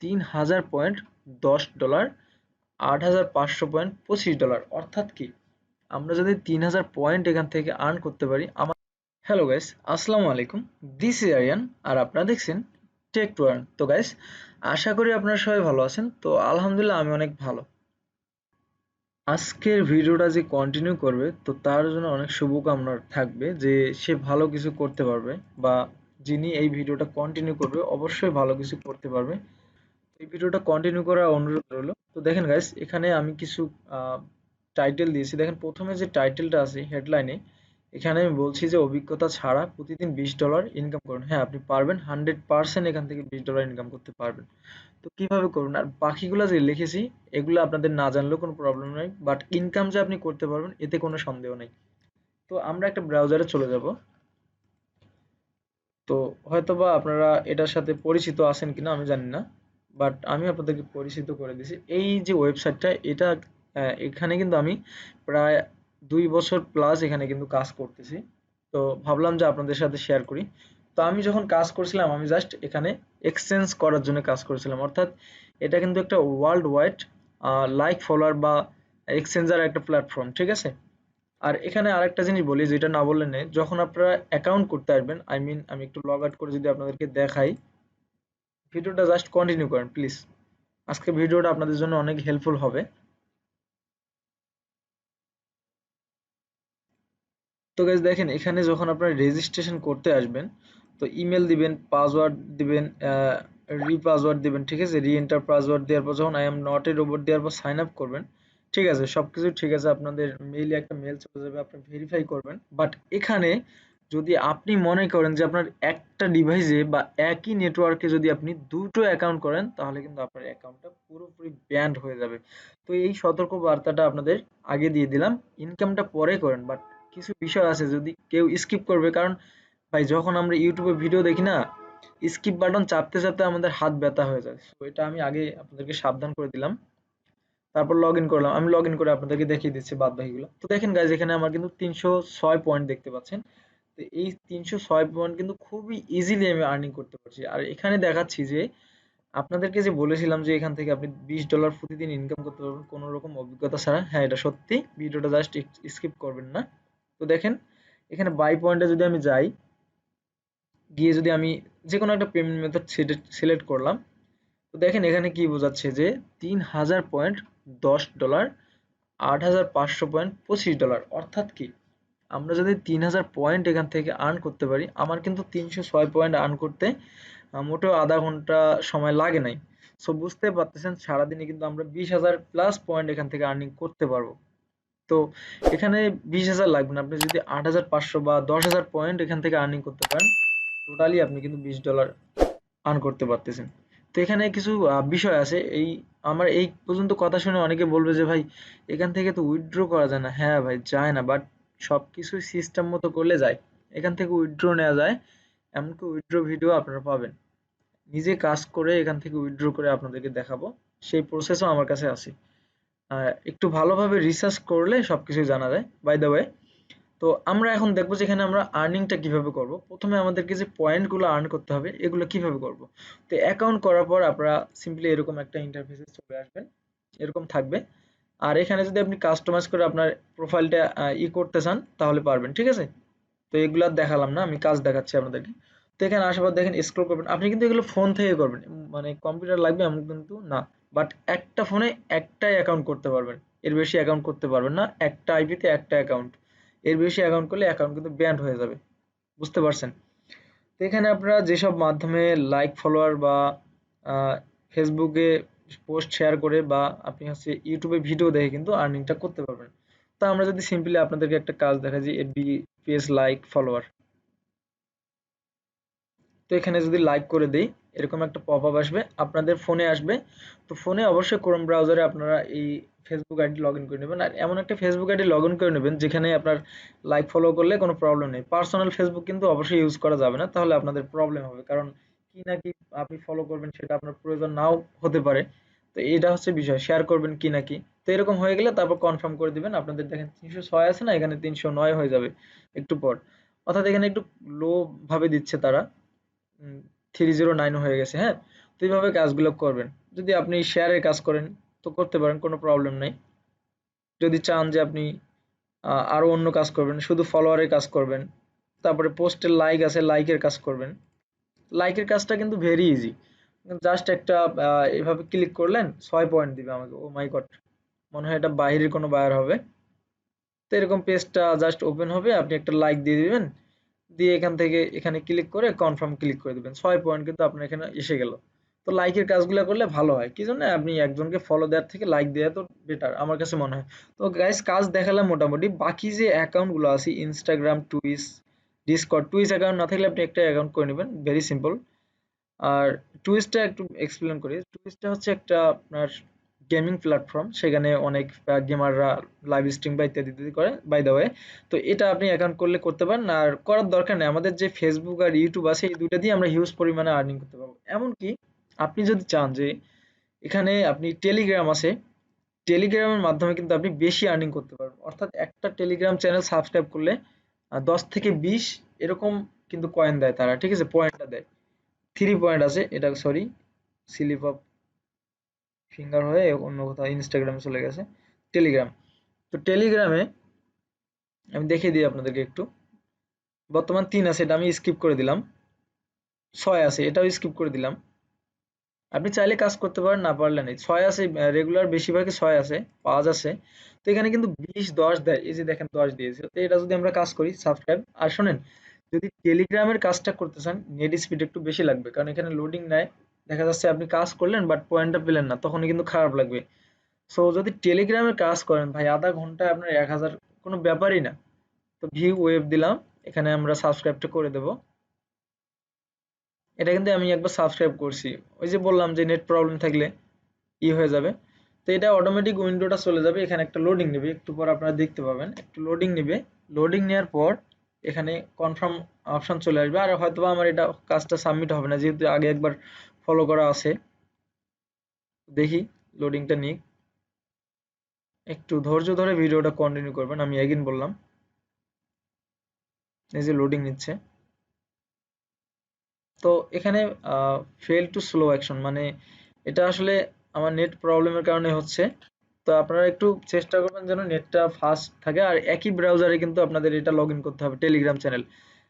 $3000.10, $8500.25, অর্থাৎ কি আমরা যদি 3000 পয়েন্ট এখান থেকে আর্ন করতে পারি আমার। হ্যালো গাইস, আসসালামু আলাইকুম, দিস ইজ আরিয়ান আর আপনারা দেখছেন টেক টু আর্ন। তো গাইস, আশা করি আপনারা সবাই ভালো আছেন। তো আলহামদুলিল্লাহ আমি অনেক ভালো। আজকের ভিডিওটা যে কন্টিনিউ করবে তো তার জন্য অনেক শুভকামনা থাকবে যে সে ভালো কিছু করতে পারবে, বা যিনি এই ভিডিওটা কন্টিনিউ করবে অবশ্যই ভালো কিছু করতে পারবে। এই ভিডিওটা কন্টিনিউ করার অনুরোধ রইল। তো দেখেন গাইস, এখানে আমি কিছু টাইটেল দিয়েছি। দেখেন প্রথমে যে টাইটেলটা আছে হেডলাইনে, এখানে আমি বলছি যে অভিজ্ঞতা ছাড়া প্রতিদিন $20 ইনকাম করুন। হ্যাঁ, আপনি পারবেন, 100% এখান থেকে $20 ইনকাম করতে পারবেন। তো কিভাবে করবেন আর বাকিগুলো যে লিখেছি এগুলো আপনাদের না জানলেও কোনো প্রবলেম নাই, বাট ইনকাম যে আপনি করতে পারবেন এতে কোনো সন্দেহ নেই। তো আমরা একটা ব্রাউজারে চলে যাব। তো হয়তোবা আপনারা এটার সাথে পরিচিত আছেন কিনা আমি জানি না, বাট আমি আপনাদেরকে পরিচিত করে দিছি। এই যে ওয়েবসাইটটা, এটা এখানে কিন্তু আমি প্রায় 2 বছর প্লাস এখানে কিন্তু কাজ করতেছি। তো ভাবলাম যে আপনাদের সাথে শেয়ার করি। তো আমি যখন কাজ করছিলাম আমি জাস্ট এখানে এক্সচেঞ্জ করার জন্য কাজ করেছিলাম, অর্থাৎ এটা কিন্তু একটা ওয়ার্ল্ড ওয়াইড লাইক ফলোয়ার বা এক্সচেঞ্জার একটা প্ল্যাটফর্ম, ঠিক আছে। আর এখানে আরেকটা জিনিস বলি যেটা না বললে নেই, যখন আপনারা অ্যাকাউন্ট করতে আসবেন, আই মিন আমি একটু লগ আউট করে যদি আপনাদেরকে দেখাই, ভিডিওটা জাস্ট কন্টিনিউ করেন প্লিজ। আজকে ভিডিওটা আপনাদের জন্য অনেক হেল্পফুল হবে। তো গাইস দেখেন, এখানে যখন আপনারা রেজিস্ট্রেশন করতে আসবেন তো ইমেল দিবেন, পাসওয়ার্ড দিবেন, রিপাসওয়ার্ড দিবেন, ঠিক আছে। রি এন্টার পাসওয়ার্ড দেওয়ার পর যখন I am not a robot দেওয়ার পর সাইন আপ করবেন, ঠিক আছে। সবকিছু ঠিক আছে, আপনাদের মেইলে একটা মেল চলে যাবে, আপনি ভেরিফাই করবেন। বাট এখানে যদি আপনি মনে করেন যে আপনার একটা ডিভাইসে বা একই নেটওয়ার্কে যদি আপনি দুটো অ্যাকাউন্ট করেন তাহলে কিন্তু আপনার অ্যাকাউন্টটা পুরোপুরি ব্যান্ড হয়ে যাবে। তো এই সতর্ক বার্তাটা আপনাদের আগে দিয়ে দিলাম। ইনকামটা পরে করেন, বাট কিছু বিষয় আছে যদি কেউ স্কিপ করবে, কারণ ভাই যখন আমরা ইউটিউবে ভিডিও দেখি না, স্কিপ বাটন চাপতে চাপতে আমাদের হাত ব্যথা হয়ে যায়। তো এটা আমি আগে আপনাদেরকে সাবধান করে দিলাম। তারপর লগ ইন করলাম, আমি লগ ইন করে আপনাদেরকে দেখিয়ে দিচ্ছি বাদ বাকিগুলো। তো দেখেন গাইজ, এখানে আমার কিন্তু 306 পয়েন্ট দেখতে পাচ্ছেন। তো এই 306 পয়েন্ট কিন্তু খুবই ইজিলি আমি আর্নিং করতে পারছি। আর এখানে দেখাচ্ছি যে আপনাদেরকে যে বলেছিলাম যে এখান থেকে আপনি $20 প্রতিদিন ইনকাম করতে পারবেন কোনো রকম অভিজ্ঞতা ছাড়া। হ্যাঁ, এটা সত্যি, ভিডিওটা জাস্ট স্কিপ করবেন না। তো দেখেন এখানে বাই পয়েন্টে যদি আমি যাই, গিয়ে যদি আমি যে কোনো একটা পেমেন্ট মেথড সিলেক্ট করলাম, তো দেখেন এখানে কি বোঝাচ্ছে যে 3000.10, $8500.25, অর্থাৎ কি আমরা যদি 3000 পয়েন্ট এখান থেকে আর্ন করতে পারি, আমার কিন্তু 306 পয়েন্ট আর্ন করতে মোটেও আধা ঘন্টা সময় লাগে নাই। সো বুঝতে পারতেছেন সারাদিনে কিন্তু আমরা 20,000 প্লাস পয়েন্ট এখান থেকে আর্নিং করতে পারবো। তো এখানে 20,000 লাগবে না, আপনি যদি 8,500 বা 10,000 পয়েন্ট এখান থেকে আর্নিং করতে পারেন, টোটালি আপনি কিন্তু $20 আর্ন করতে পারতেছেন। তো এখানে কিছু বিষয় আছে। এই আমার এই পর্যন্ত কথা শুনে অনেকে বলবে যে ভাই এখান থেকে তো উইথড্র করা যায় না। হ্যাঁ ভাই, যায় না, বাট সবকিছু সিস্টেম মতো করলে যায়। এখান থেকে উইথড্র নেওয়া যায়, এমনকি উইথড্র ভিডিও আপনারা পাবেন। নিজে কাজ করে এখান থেকে উইথড্র করে আপনাদেরকে দেখাবো, সেই প্রসেসও আমার কাছে আছে। একটু ভালোভাবে রিসার্চ করলে সবকিছু জানা যায়। বাই দ্য ওয়ে, তো আমরা এখন দেখবো যে এখানে আমরা আর্নিংটা কিভাবে করব। প্রথমে আমাদেরকে যে পয়েন্টগুলো আর্ন করতে হবে এগুলো কিভাবে করব। তো অ্যাকাউন্ট করার পর আপনারা সিম্পলি এরকম একটা ইন্টারফেসে চলে আসবেন, এরকম থাকবে। আর এখানে যদি আপনি কাস্টমাইজ করে আপনার প্রোফাইলটা করতে চান তাহলে পারবেন, ঠিক আছে। তো এগুলো আর দেখালাম না, আমি কাজ দেখাচ্ছি আপনাদেরকে। তো এখানে আসার পর দেখেন স্ক্রল করবেন, আপনি কিন্তু এগুলো ফোন থেকে করবেন, মানে কম্পিউটার লাগবে এমন কিন্তু না। বাট একটা ফোনে একটাই অ্যাকাউন্ট করতে পারবেন, এর বেশি অ্যাকাউন্ট করতে পারবেন না। একটা আইপিতে একটা অ্যাকাউন্ট, এর বেশি অ্যাকাউন্ট করলে অ্যাকাউন্ট কিন্তু ব্যান্ড হয়ে যাবে, বুঝতে পারছেন। তো এখানে আপনারা যেসব মাধ্যমে লাইক ফলোয়ার বা ফেসবুকে পোস্ট শেয়ার করে বা আপনি হচ্ছে ইউটিউবে ভিডিও দেখে কিন্তু আর্নিংটা করতে পারবেন। তো আমরা যদি সিম্পলি আপনাদেরকে একটা কাজ দেখা যে এফবি পেজ লাইক ফলোয়ার, তো এখানে যদি লাইক করে দেই এরকম একটা পপ আপ আসবে, আপনাদের ফোনে আসবে। তো ফোনে অবশ্যই ক্রোম ব্রাউজারে আপনারা এই ফেসবুক আইডি লগ ইন করে নেবেন, আর এমন একটা ফেসবুক আইডি লগ ইন করে নেবেন যেখানে আপনার লাইক ফলো করলে কোনো প্রবলেম নেই। পার্সোনাল ফেসবুক কিন্তু অবশ্যই ইউজ করা যাবে না, তাহলে আপনাদের প্রবলেম হবে, কারণ কি না কি আপনি ফলো করবেন সেটা আপনার প্রয়োজন নাও হতে পারে। তো এটা হচ্ছে বিষয়, শেয়ার করবেন কি না কি। তো এরকম হয়ে গেলে তারপর কনফার্ম করে দিবেন, আপনাদের দেখেন 306 আছে না, এখানে 309 হয়ে যাবে একটু পর। অর্থাৎ এখানে একটু লো ভাবে দিচ্ছে তারা, 309 হয়ে গেছে, হ্যাঁ। তো এইভাবে কাজগুলো করবেন। যদি আপনি শেয়ারের কাজ করেন তো করতে পারেন, কোনো প্রবলেম নাই। যদি চান যে আপনি আরো অন্য কাজ করবেন, শুধু ফলোয়ারের কাজ করবেন, তারপরে পোস্টের লাইক আছে, লাইকের কাজ করবেন। লাইকের কাজটা কিন্তু ভেরি ইজি। জাস্ট একটা এভাবে ক্লিক করলেন, 6 পয়েন্ট দিবে আমাকে। ও মাই গড, মনে হয় এটা বাইরের কোনো বায়ার হবে। তো এরকম পেজটা জাস্ট ওপেন হবে, আপনি একটা লাইক দিয়ে দিবেন, দিয়ে এখান থেকে এখানে ক্লিক করে কনফার্ম ক্লিক করে দিবেন। 6 পয়েন্ট কিন্তু আপনার এখানে এসে গেল। তো লাইকের কাজগুলো করলে ভালো হয়। কি জন্য? আপনি একজনকে ফলো দেওয়ার থেকে লাইক দেওয়া তো বেটার আমার কাছে মনে হয়। তো গাইস, কাজ দেখালাম মোটামুটি। বাকি যে অ্যাকাউন্ট গুলো আছে, Instagram, Twitch, Discord, Twitch account না থাকলে আপনি একটা অ্যাকাউন্ট করে নেবেন, ভেরি সিম্পল। আর টুইচটা একটু এক্সপ্লেন করি। টুইচটা হচ্ছে একটা আপনার গেমিং প্ল্যাটফর্ম, সেখানে অনেক গেমাররা লাইভ স্ট্রিম বা ইত্যাদি ইত্যাদি করে, বাই দ্য ওয়ে। তো এটা আপনি অ্যাকাউন্ট করলে করতে পারেন, আর করার দরকার নেই। আমাদের যে ফেসবুক আর ইউটিউব আছে, এই দুইটা দিয়ে আমরা হিউজ পরিমাণে আর্নিং করতে পারবো। এমনকি আপনি যদি চান যে এখানে আপনি টেলিগ্রাম আছে, টেলিগ্রামের মাধ্যমে কিন্তু আপনি বেশি আর্নিং করতে পারবেন। অর্থাৎ একটা টেলিগ্রাম চ্যানেল সাবস্ক্রাইব করলে 10 থেকে 20 এরকম কিন্তু কয়েন দেয় তারা, ঠিক আছে? পয়েন্টটা দেয়। 3 পয়েন্ট আছে এটা, সরি, স্লিপ অফ ফিঙ্গার হয়ে অন্য কোথাও ইনস্টাগ্রামে চলে গেছে। টেলিগ্রাম, তো টেলিগ্রামে আমি দেখিয়ে দিই আপনাদেরকে একটু। বর্তমান 3 আছে, এটা আমি স্কিপ করে দিলাম। 6 আছে, এটাও স্কিপ করে দিলাম। আপনি চাইলে কাজ করতে পারেন, না পারলে নেই। 6 আছে, রেগুলার বেশিরভাগই 6 আছে, 5 আছে। তো এখানে কিন্তু 20 10 দেয়, এই যে দেখেন 10 দিয়েছে। তো এটা যদি আমরা কাজ করি সাবস্ক্রাইব, আর শোনেন, যদি টেলিগ্রামের কাজটা করতে চান নেট স্পিড একটু বেশি লাগবে, কারণ এখানে লোডিং নেয়। দেখা যাচ্ছে আপনি কাজ করলেন বাট পয়েন্টটা পেলেন না, তখন কিন্তু খারাপ লাগবে। সো যদি টেলিগ্রামে কাজ করেন ভাই, আধা ঘন্টায় আপনার 1000, কোনো ব্যাপারই না। তো ভিউ ওয়েব দিলাম, এখানে আমরা সাবস্ক্রাইবটা করে দেব। এটা কিন্তু আমি একবার সাবস্ক্রাইব করছি। ওই যে বললাম যে নেট প্রবলেম থাকলে হয়ে যাবে। তো এটা অটোমেটিক উইন্ডোটা চলে যাবে, এখানে একটা লোডিং নেবে, একটু পর আপনারা দেখতে পাবেন একটু লোডিং নেবে। লোডিং নেওয়ার পর এখানে কনফার্ম অপশন চলে আসবে। আর হয়তোবা আমার এটা কাজটা সাবমিট হবে না, যেহেতু আগে একবার ফলো করা আছে। দেখি লোডিংটা নিক, একটু ধৈর্য ধরে ভিডিওটা কন্টিনিউ করবেন, আমি এগেইন বললাম। এই যে লোডিং নিচ্ছে। তো এখানে ফেল টু স্লো অ্যাকশন, মানে এটা আসলে আমার নেট প্রবলেমের কারণে হচ্ছে। তো আপনারা একটু চেষ্টা করবেন যেন নেটটা ফাস্ট থাকে, আর একই ব্রাউজারে কিন্তু আপনাদের এটা লগ ইন করতে হবে, টেলিগ্রাম চ্যানেল।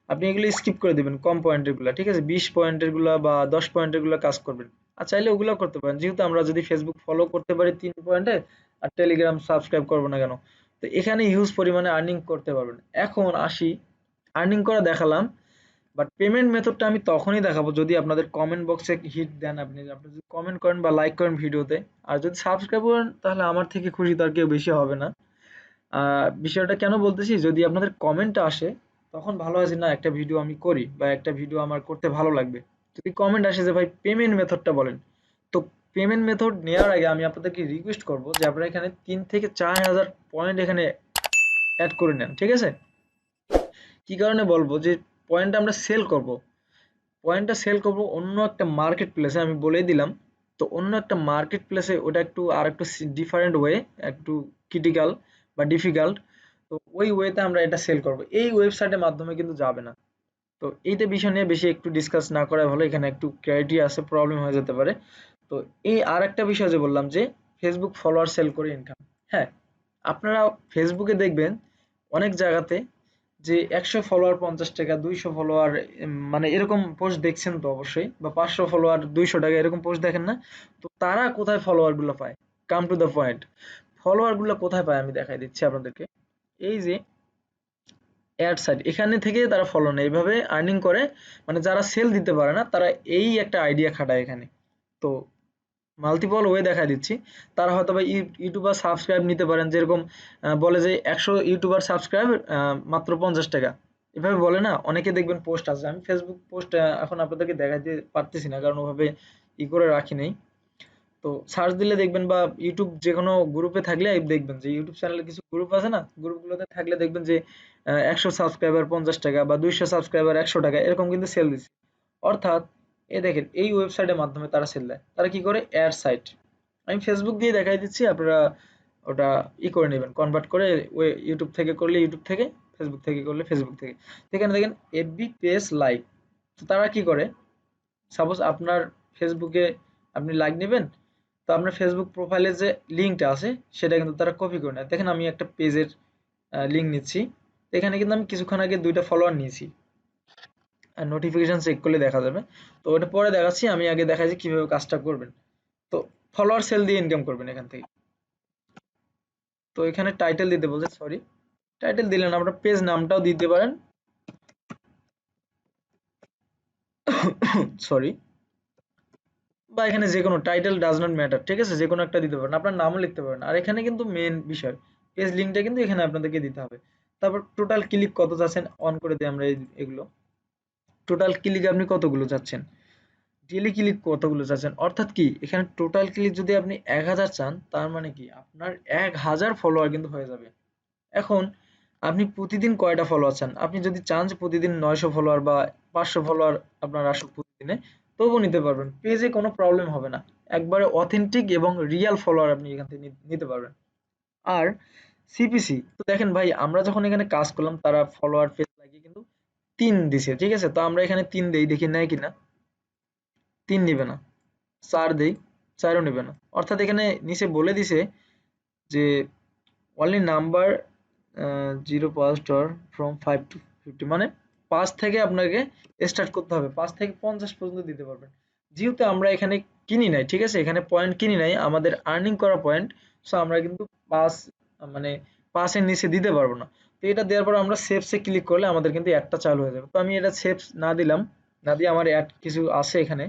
আপনি এগুলো স্কিপ করে দিবেন, কম পয়েন্টের গুলা, ঠিক আছে? 20 পয়েন্টের গুলা বা 10 পয়েন্টের গুলা কাজ করবেন। আর চাইলে ওগুলো করতে পারেন, যেহেতু আমরা যদি ফেসবুক ফলো করতে পারি 3 পয়েন্টে, আর টেলিগ্রাম সাবস্ক্রাইব করবো না কেন? তো এখানে হিউজ পরিমাণে আর্নিং করতে পারবেন। এখন আসি, আর্নিং করা দেখালাম, বাট পেমেন্ট মেথডটা আমি তখনই দেখাবো যদি আপনাদের কমেন্ট বক্সে হিট দেন। আপনি যদি কমেন্ট করেন বা লাইক করেন ভিডিওতে, আর যদি সাবস্ক্রাইব করেন, তাহলে আমার থেকে খুশি তো আর কেউ বেশি হবে না। বিষয়টা কেন বলতেছি, যদি আপনাদের কমেন্টটা আসে তখন ভালো হয় যে না, একটা ভিডিও আমি করি বা একটা ভিডিও আমার করতে ভালো লাগবে। যদি কমেন্ট আসে যে ভাই পেমেন্ট মেথডটা বলেন, তো পেমেন্ট মেথড নেওয়ার আগে আমি আপনাদেরকে রিকোয়েস্ট করব যে আপনারা এখানে 3 থেকে 4000 পয়েন্ট এখানে অ্যাড করে নেন, ঠিক আছে? কি কারণে বলবো যে পয়েন্টটা আমরা সেল করব, পয়েন্টটা সেল করব অন্য একটা মার্কেট প্লেসে, আমি বলেই দিলাম। তো অন্য একটা মার্কেট প্লেসে ওটা একটু আর একটু ডিফারেন্ট ওয়ে, একটু ক্রিটিক্যাল বা ডিফিকাল্ট। তো ওই ওয়েতে আমরা এটা সেল করব, এই ওয়েবসাইটের মাধ্যমে কিন্তু যাবে না। তো এইটা বিষয় নিয়ে বেশি একটু ডিসকাস না করা ভালো, এখানে একটু ক্রাইটেরিয়া আছে, প্রবলেম হয়ে যেতে পারে। তো এই আর একটা বিষয় যে বললাম যে ফেসবুক ফলোয়ার সেল করে ইনকাম। হ্যাঁ, আপনারা ফেসবুকে দেখবেন অনেক জায়গাতে যে 100 ফলোয়ার 50 টাকা, 200 ফলোয়ার মানে এরকম পোস্ট দেখছেন তো অবশ্যই, বা 500 ফলোয়ার 200 টাকা, এরকম পোস্ট দেখেন না? তো তারা কোথায় ফলোয়ার গুলো পায়? Come to the point. Follower গুলো কোথায় পায় আমি দেখাই দিচ্ছি আপনাদেরকে। এই যে অ্যাড সাইট, এখানে থেকে তারা ফলো নেয়, এইভাবে আর্নিং করে। মানে যারা সেল দিতে পারে না, তারা এই একটা আইডিয়া খাটায় এখানে। তো মাল্টিপল ওয়ে দেখায় দিচ্ছি। তারা হয়তো বা ইউটিউবার সাবস্ক্রাইব নিতে পারেন, যেরকম বলে যে 100 ইউটিউবার সাবস্ক্রাইব মাত্র 50 টাকা, এভাবে বলে না? অনেকে দেখবেন পোস্ট আছে, আমি ফেসবুক পোস্ট এখন আপনাদেরকে দেখাইতে পারতেছি না, কারণ ওভাবে করে রাখি নেই। তো সার্চ দিলে দেখবেন, বা ইউটিউব যে কোনো গ্রুপে থাকলে দেখবেন যে ইউটিউব চ্যানেলে কিছু গ্রুপ আছে না, গ্রুপগুলোতে থাকলে দেখবেন যে 100 সাবস্ক্রাইবার 50 টাকা বা 200 সাবস্ক্রাইবার 100 টাকা, এরকম কিন্তু সেল দিচ্ছে। অর্থাৎ দেখেন এই ওয়েবসাইটের মাধ্যমে তারা সেল দেয়। তারা কি করে? Add site. আমি ফেসবুক দিয়ে দেখাই দিচ্ছি, আপনারা ওটা করে নেবেন, কনভার্ট করে। ইউটিউব থেকে করলে ইউটিউব থেকে, ফেসবুক থেকে করলে ফেসবুক থেকে। এখানে দেখেন এফবি পেজ লাইভ। তো তারা কি করে, সাপোজ আপনার ফেসবুকে আপনি লাইক নেবেন, তো আপনার ফেসবুক প্রোফাইলে যে লিঙ্কটা আছে সেটা কিন্তু তারা কপি করে নেয়। দেখেন আমি একটা পেজের লিঙ্ক নিচ্ছি, এখানে কিন্তু আমি কিছুক্ষণ আগে 2টা ফলোয়ার নিয়েছি, আর নোটিফিকেশন চেক করলে দেখা যাবে। তো ওটা পরে দেখাচ্ছি, আমি আগে দেখাচ্ছি কিভাবে কাজটা করবেন। তো ফলোয়ার সেল দিয়ে ইনকাম করবেন এখান থেকে। তো এখানে টাইটেল দিতে বলছে, সরি, টাইটেল দিলেন, আপনার পেজ নামটাও দিতে পারেন, সরি, বা এখানে যে কোনো টাইটেল ডাজ নট ম্যাটার, ঠিক আছে, যে কোনো একটা দিতে পারেন, আপনার নামও লিখতে পারেন। আর এখানে কিন্তু মেন বিষয় পেজ লিঙ্কটা কিন্তু এখানে আপনাদেরকে দিতে হবে। তারপর টোটাল ক্লিক কত চাচ্ছেন অন করে দিই আমরা এগুলো। টোটাল ক্লিক আপনি কতগুলো চাচ্ছেন, ডেইলি ক্লিক কতগুলো চাচ্ছেন, অর্থাৎ কি এখানে টোটাল ক্লিক যদি আপনি 1000 চান, তার মানে কি আপনার 1000 ফলোয়ার কিন্তু হয়ে যাবে। এখন আপনি প্রতিদিন কয়টা ফলোয়ার চান, আপনি যদি চান যে প্রতিদিন 900 ফলোয়ার বা 500 ফলোয়ার আপনার আসুক প্রতিদিনে, তবুও নিতে পারবেন, পেজে কোনো প্রবলেম হবে না। একবারে অথেন্টিক এবং রিয়েল ফলোয়ার আপনি এখান থেকে নিতে পারবেন। আর সিপিসি তো দেখেন ভাই, আমরা যখন এখানে কাজ করলাম তারা ফলোয়ার পেজ লাগিয়ে কিন্তু 3 দিছে, ঠিক আছে, তো আমরা এখানে 3 দেই, দেখি নেয় কিনা। 3 নিবে না। 4 দেই, 4ও নেবে না। অর্থাৎ এখানে নিচে বলে দিছে যে only number 0 passed or from 5 to 50, মানে 5 থেকে আপনাকে স্টার্ট করতে হবে, 5 থেকে 50 পর্যন্ত দিতে পারবেন। যেহেতু আমরা এখানে কিনি নাই, ঠিক আছে, এখানে পয়েন্ট কিনি নাই, আমাদের আর্নিং করা পয়েন্ট, সো আমরা কিন্তু 5, মানে 5 এর নিচে দিতে পারবো না। তো এটা দেওয়ার পর আমরা সেভস এ ক্লিক করলে আমাদের কিন্তু অ্যাডটা চালু হয়ে যাবে। তো আমি এটা সেভস না দিলাম, না দিয়ে আমার অ্যাড কিছু আছে এখানে,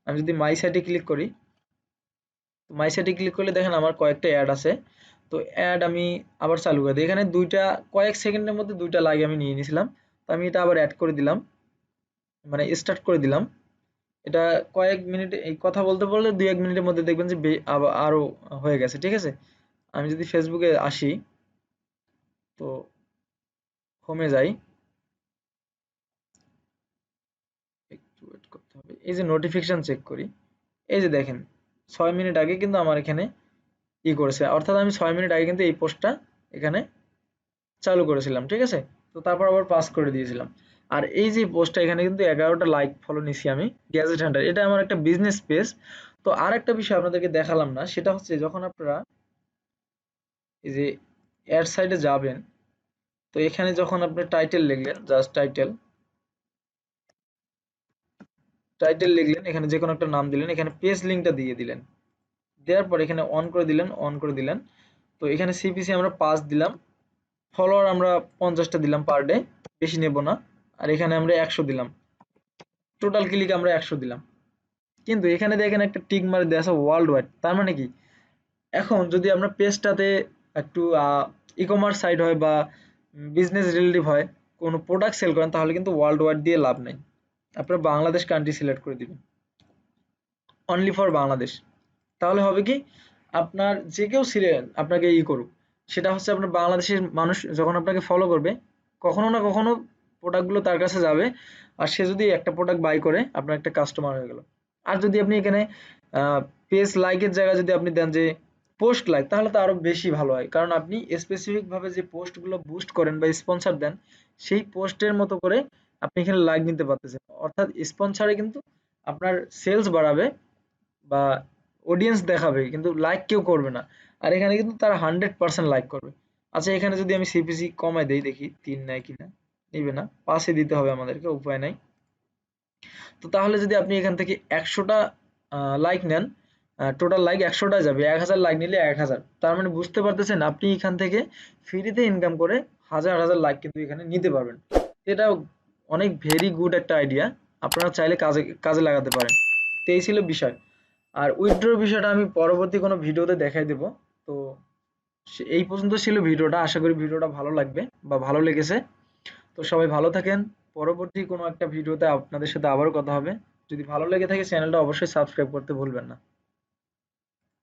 আমি যদি মাই সাইটে ক্লিক করি, মাই সাইটে ক্লিক করলে দেখেন আমার কয়েকটা অ্যাড আছে। তো অ্যাড আমি আবার চালু করে দিই, এখানে দুইটা কয়েক সেকেন্ডের মধ্যে দুইটা লাইক আমি নিয়ে নিয়েছিলাম। তো আমি এটা আবার অ্যাড করে দিলাম, মানে স্টার্ট করে দিলাম। এটা কয়েক মিনিট এই কথা বলতে বললে 2-1 মিনিটের মধ্যে দেখবেন যে আরো হয়ে গেছে, ঠিক আছে। আমি যদি ফেসবুকে আসি, তো হোমে যাই, একটু ওয়েট করতে হবে, এই যে নোটিফিকেশন চেক করি, এই যে দেখেন 6 মিনিট আগে কিন্তু আমার এখানে করেছে, অর্থাৎ আমি 6 মিনিট আগে কিন্তু এই পোস্টটা এখানে চালু করেছিলাম, ঠিক আছে। তো তারপর আবার পাস করে দিয়েছিলাম। আর এই যে পোস্টটা এখানে কিন্তু 11টা লাইক ফলো নিছি আমি, গ্যাজেট হান্টার, এটা আমার একটা বিজনেস পেজ। তো আর একটা বিষয় আপনাদেরকে দেখালাম না, সেটা হচ্ছে যখন আপনারা এই যে অ্যাড সাইডে যাবেন, তো এখানে যখন আপনি টাইটেল লিখলেন, জাস্ট টাইটেল, টাইটেল লিখলেন, এখানে যে কোনো একটা নাম দিলেন, এখানে পেজ লিঙ্কটা দিয়ে দিলেন, দেওয়ার পর এখানে অন করে দিলেন, অন করে দিলেন। তো এখানে সিপিসি আমরা 5 দিলাম, ফলোয়ার আমরা 50টা দিলাম পার ডে, বেশি নেব না। আর এখানে আমরা 100 দিলাম, টোটাল ক্লিক আমরা 100 দিলাম। কিন্তু এখানে দেখেন একটা টিক মার্ক দেওয়া আছে ওয়ার্ল্ড ওয়াইড, তার মানে কি এখন যদি আপনার পেজটাতে একটু ই কমার্স সাইট হয় বা বিজনেস রিলেটিভ হয়, কোনো প্রোডাক্ট সেল করেন, তাহলে কিন্তু ওয়ার্ল্ড ওয়াইড দিয়ে লাভ নেই। আপনার বাংলাদেশ কান্ট্রি সিলেক্ট করে দিবেন, অনলি ফর বাংলাদেশ। তাহলে হবে কি আপনার যে কেউ আপনাকে করুক, সেটা হচ্ছে আপনার বাংলাদেশের মানুষ যখন আপনাকে ফলো করবে, কখনো না কখনো প্রোডাক্টগুলো তার কাছে যাবে। আর সে যদি একটা প্রোডাক্ট বাই করে, আপনার একটা কাস্টমার হয়ে গেল। আর যদি আপনি এখানে পেজ লাইকের জায়গায় যদি আপনি দেন যে পোস্ট লাইক, তাহলে তো আরো বেশি ভালো হয়, কারণ আপনি স্পেসিফিক ভাবে যে পোস্টগুলো বুস্ট করেন বা স্পন্সর দেন, সেই পোস্টের মতো করে আপনি এখানে লাইক নিতে পারতেছেন। অর্থাৎ স্পন্সরে কিন্তু আপনার সেলস বাড়াবে বা অডিয়েন্স দেখাবে, কিন্তু লাইক কেউ করবে না। আর এখানে কিন্তু তারা 100% লাইক করবে। আচ্ছা, এখানে যদি আমি সিপিসি কমায় দেই, দেখি 3 নেয় কিনা, নিবে না, 5 দিতে হবে আমাদেরকে, উপায় নাই। তো তাহলে যদি আপনি এখান থেকে 100টা লাইক নেন, টোটাল লাইক 100টা যাবে, 1000 লাইক নিলে 1000, তার মানে বুঝতে পারতেছেন আপনি এখান থেকে ফ্রিতে ইনকাম করে হাজার হাজার লাইক কিন্তু এখানে নিতে পারবেন। এটা অনেক ভেরি গুড একটা আইডিয়া, আপনারা চাইলে কাজে কাজে লাগাতে পারেন। তো এই ছিল বিষয়। আর উইথড্রর বিষয়টা আমি পরবর্তী কোনো ভিডিওতে দেখাই দেব। তো এই পর্যন্ত ছিল ভিডিওটা, আশা করি ভিডিওটা ভালো লাগবে বা ভালো লেগেছে। তো সবাই ভালো থাকেন, পরবর্তী কোনো একটা ভিডিওতে আপনাদের সাথে আবারও কথা হবে। যদি ভালো লেগে থাকে চ্যানেলটা অবশ্যই সাবস্ক্রাইব করতে ভুলবেন না।